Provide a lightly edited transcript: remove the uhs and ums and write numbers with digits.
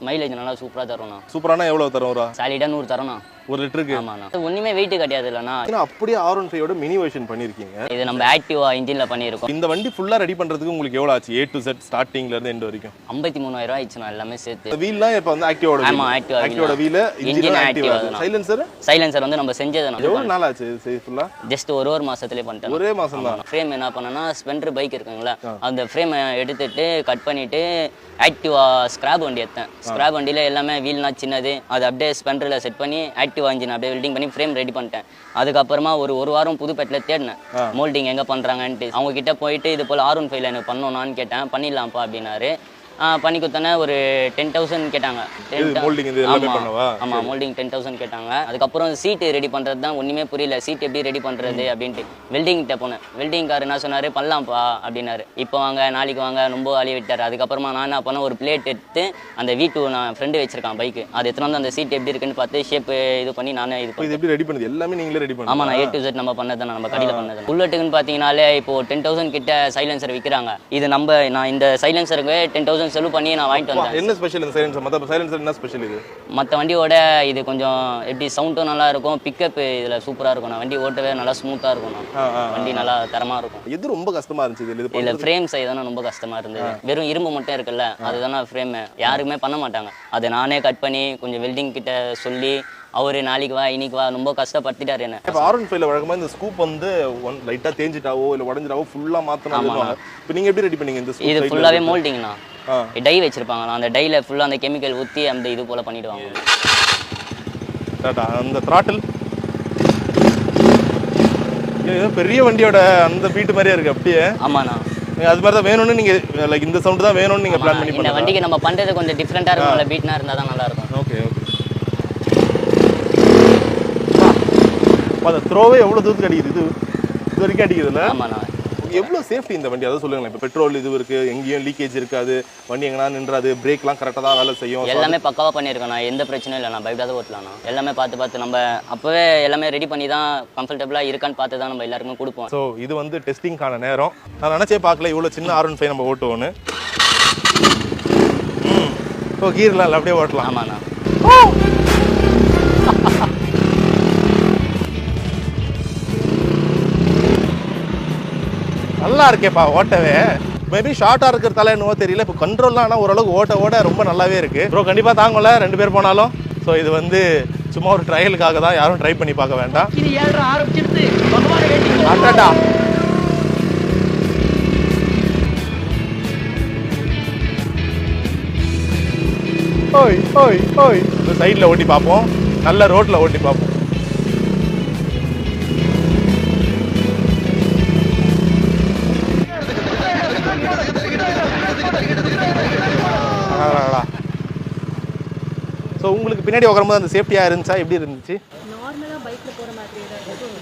Mileage நல்லா சூப்பரா தரும்ண்ணா. சூப்பரானா எவ்வளவு தரும்? சாலிடா 100 தரும்ண்ணா. 1 லிட்டருக்கு? ஆமாண்ணா. ஒண்ணுமே வெயிட் கிடையாது இல்லண்ணா. அப்படியே R15 ஓட மினி வெர்ஷன் பண்ணிருக்கீங்க. இது நம்ம ஆக்டிவா இன்ஜின்ல பண்ணியிருக்கோம். இந்த வண்டி ஃபுல்லா ரெடி பண்றதுக்கு உங்களுக்கு எவ்வளவு ஆச்சு? A to Z ஸ்டார்டிங்ல இருந்து எண்ட் வரைக்கும் 53,000 ஆயிடுச்சுண்ணா எல்லாமே சேர்த்து. வீல்லாம் இப்ப வந்து ஆக்டிவோட. ஆமா, ஆக்டிவோட வீல், இன்ஜின் ஆக்டிவா. சைலன்சர் வந்து நம்ம செஞ்சதுண்ணா. எவ்வளவு நாள் ஆச்சு ஃபுல்லா? ஜஸ்ட் ஒரு மாசத்துலயே பண்ணிட்டேன். ஒரே மாசம் தான். ஃப்ரேம் என்ன பண்ணனா, ஸ்பெண்டர் பைக் இருக்குங்களா, அந்த ஃப்ரேம் எடுத்துட்டு கட் பண்ணிட்டு ஆக்டிவா ஸ்கிராப் வண்டி எடுத்தேன். ஸ்கிராப் வண்டியில எல்லாமே வீல்னா சின்னது, அது அப்படியே ஸ்பெண்டர்ல செட் பண்ணி ஆக்டிவா இன்ஜின் அப்படியே வெல்டிங் பண்ணி ஃப்ரேம் ரெடி பண்ணிட்டேன். அதுக்கப்புறமா ஒரு வாரம் புதுப்பேட்டில் தேடினேன் மோல்டிங் எங்கே பண்ணுறாங்கன்ட்டு. அவங்க கிட்ட போயிட்டு இது போல் R15 எனக்கு பண்ணணும்னான்னு கேட்டேன். பண்ணிடலாம்ப்பா அப்படின்னாரு. பண்ணி கொடுத்தோன்னே ஒரு 10,000 கேட்டாங்க. ஆமாம், மோல்டிங் 10,000 கேட்டாங்க. அதுக்கப்புறம் சீட்டு ரெடி பண்ணுறது தான் ஒன்றுமே புரியல. சீட் எப்படி ரெடி பண்ணுறது அப்படின்ட்டு வெல்டிங்கிட்ட போனேன். வெல்டிங்கார் என்ன சொன்னார், பண்ணலாம்ப்பா அப்படின்னாரு. இப்போ வாங்க, நாளைக்கு வாங்க, ரொம்ப அழிய விட்டார். அதுக்கப்புறமா நான் என்ன பண்ணேன், ஒரு பிளேட் எடுத்து அந்த V2 நான் ஃப்ரெண்டு வச்சிருக்கான் பைக்கு, அது எடுத்துகிட்டு வந்து அந்த சீட் எப்படி இருக்குன்னு பார்த்து ஷேப் இது பண்ணி நானே இது பண்ணி எப்படி ரெடி பண்ணது எல்லாமே நீங்களே ரெடி பண்ணி. ஆமாம், நான் A to Z நம்ம பண்ணது, நம்ம கடையில் பண்ணது. புல்லட்டுக்குன்னு பார்த்தீங்கன்னாலே இப்போ 10,000 கிட்ட சைலன்சர் விற்கிறாங்க. இது நான் இந்த சைலன்சருக்கு 10,000 செலவு பண்ணி நான் வாங்கிட்டு வந்தேன். என்ன ஸ்பெஷல் இந்த சைலன்சர்? மத்த சைலன்சர் என்ன ஸ்பெஷல்? இது மற்ற வண்டியோட இது கொஞ்சம் எப்படி சவுண்டும் நல்லா இருக்கும், பிக்கப் இதில் சூப்பராக இருக்கும். நான் வண்டி ஓட்டவே நல்லா ஸ்மூத்தாக இருக்கும். வண்டி நல்லா தரமாக இருக்கும். எது ரொம்ப கஷ்டமா இருந்துச்சு இதில் ஃப்ரேம் சைஸ் தானே ரொம்ப கஷ்டமாக இருந்தது. வெறும் இரும்பு மட்டும் இருக்குல்ல, அதுதானே ஃப்ரேம் யாருக்குமே பண்ண மாட்டாங்க. அதை நானே கட் பண்ணி கொஞ்சம் வெல்டிங் கிட்ட சொல்லி அவரு நாளைக்கு வா இன்னைக்கு வா ரொம்ப கஷ்டப்படுத்திட்டாரு என்ன. இப்போ R15 வழக்கமாக இந்த ஸ்கூப் வந்து லைட்டாக தேஞ்சிட்டாவோ இல்லை உடஞ்சிட்டாவோ ஃபுல்லாக மாற்றணும். இப்போ நீங்கள் எப்படி ரெடி பண்ணீங்க? இந்த இது ஃபுல்லாகவே மோல்டிங்ண்ணா. டை வச்சிருப்பாங்க, அந்த டைல ஃபுல்லாக அந்த கெமிக்கல் ஊற்றி அந்த இது போல் பண்ணிவிடுவாங்க. அந்த த்ராட்டில் பெரிய வண்டியோட அந்த பீட்டு மாதிரியே இருக்குது அப்படியே. ஆமாண்ணா, அது மாதிரி தான் வேணும்னு நீங்கள் லைக் இந்த சவுண்டு தான் வேணும்னு நீங்கள் பிளான் பண்ணி. இந்த வண்டிக்கு நம்ம பண்ணுறது கொஞ்சம் டிஃப்ரெண்ட்டாக இருக்கும், பீட்னா இருந்தால் தான் நல்லா இருக்கும். Okay okay. அந்த த்ரோவே எவ்வளோ தூரத்துக்கு அடிக்குது? இது வரைக்கும் அடிக்குதுல்ல? ஆமாண்ணா. எவ்வளோ சேஃப்டி இந்த வண்டி அதை சொல்லுங்களேன். இப்போ பெட்ரோல் இது இருக்குது, எங்கேயும் லீக்கேஜ் இருக்காது, வண்டி எங்கன்னா நின்றாது, பிரேக்லாம் கரெக்டாக தான் வேலை செய்யும். எல்லாமே பக்காவாக பண்ணியிருக்கேன். எந்த பிரச்சனையும் இல்லை, நான் பயப்படாத ஓட்டலாம். எல்லாமே பார்த்து நம்ம அப்போவே எல்லாமே ரெடி பண்ணி தான் கம்ஃபர்டபுளாக இருக்கான்னு பார்த்து தான் நம்ம எல்லாருமே கொடுப்போம். ஸோ இது வந்து டெஸ்டிங்கான நேரம். நான் நினச்சே பார்க்கல இவ்வளோ சின்ன R15 நம்ம ஓட்டுவோன்னு. ஸோ கீர்லாம் இல்லை, அப்படியே ஓட்டலாம். ஆமாண்ணா. நல்லா இருக்கேப்பா ஓட்டவே. மேபி ஷார்ட்டாக இருக்கிறதால என்னவோ தெரியல, இப்போ கண்ட்ரோல்லாம் ஆனால் ஓரளவுக்கு ஓட ரொம்ப நல்லாவே இருக்குது. ப்ரோ கண்டிப்பாக தாங்கல 2 பேர் போனாலும். ஸோ இது வந்து சும்மா ஒரு ட்ரையலுக்காக தான், யாரும் ட்ரை பண்ணி பார்க்க வேண்டாம். அட்டா ஓய் ஓய் ஓய். இந்த சைடில் ஓட்டி பார்ப்போம், நல்ல ரோட்டில் ஓட்டி பார்ப்போம். ஸோ உங்களுக்கு பின்னாடி உட்காரும்போது அந்த சேஃப்டியாக இருந்துச்சா, எப்படி இருந்துச்சு? நார்மலாக பைக்கில் போகிற மாதிரி தான் இருக்கும்.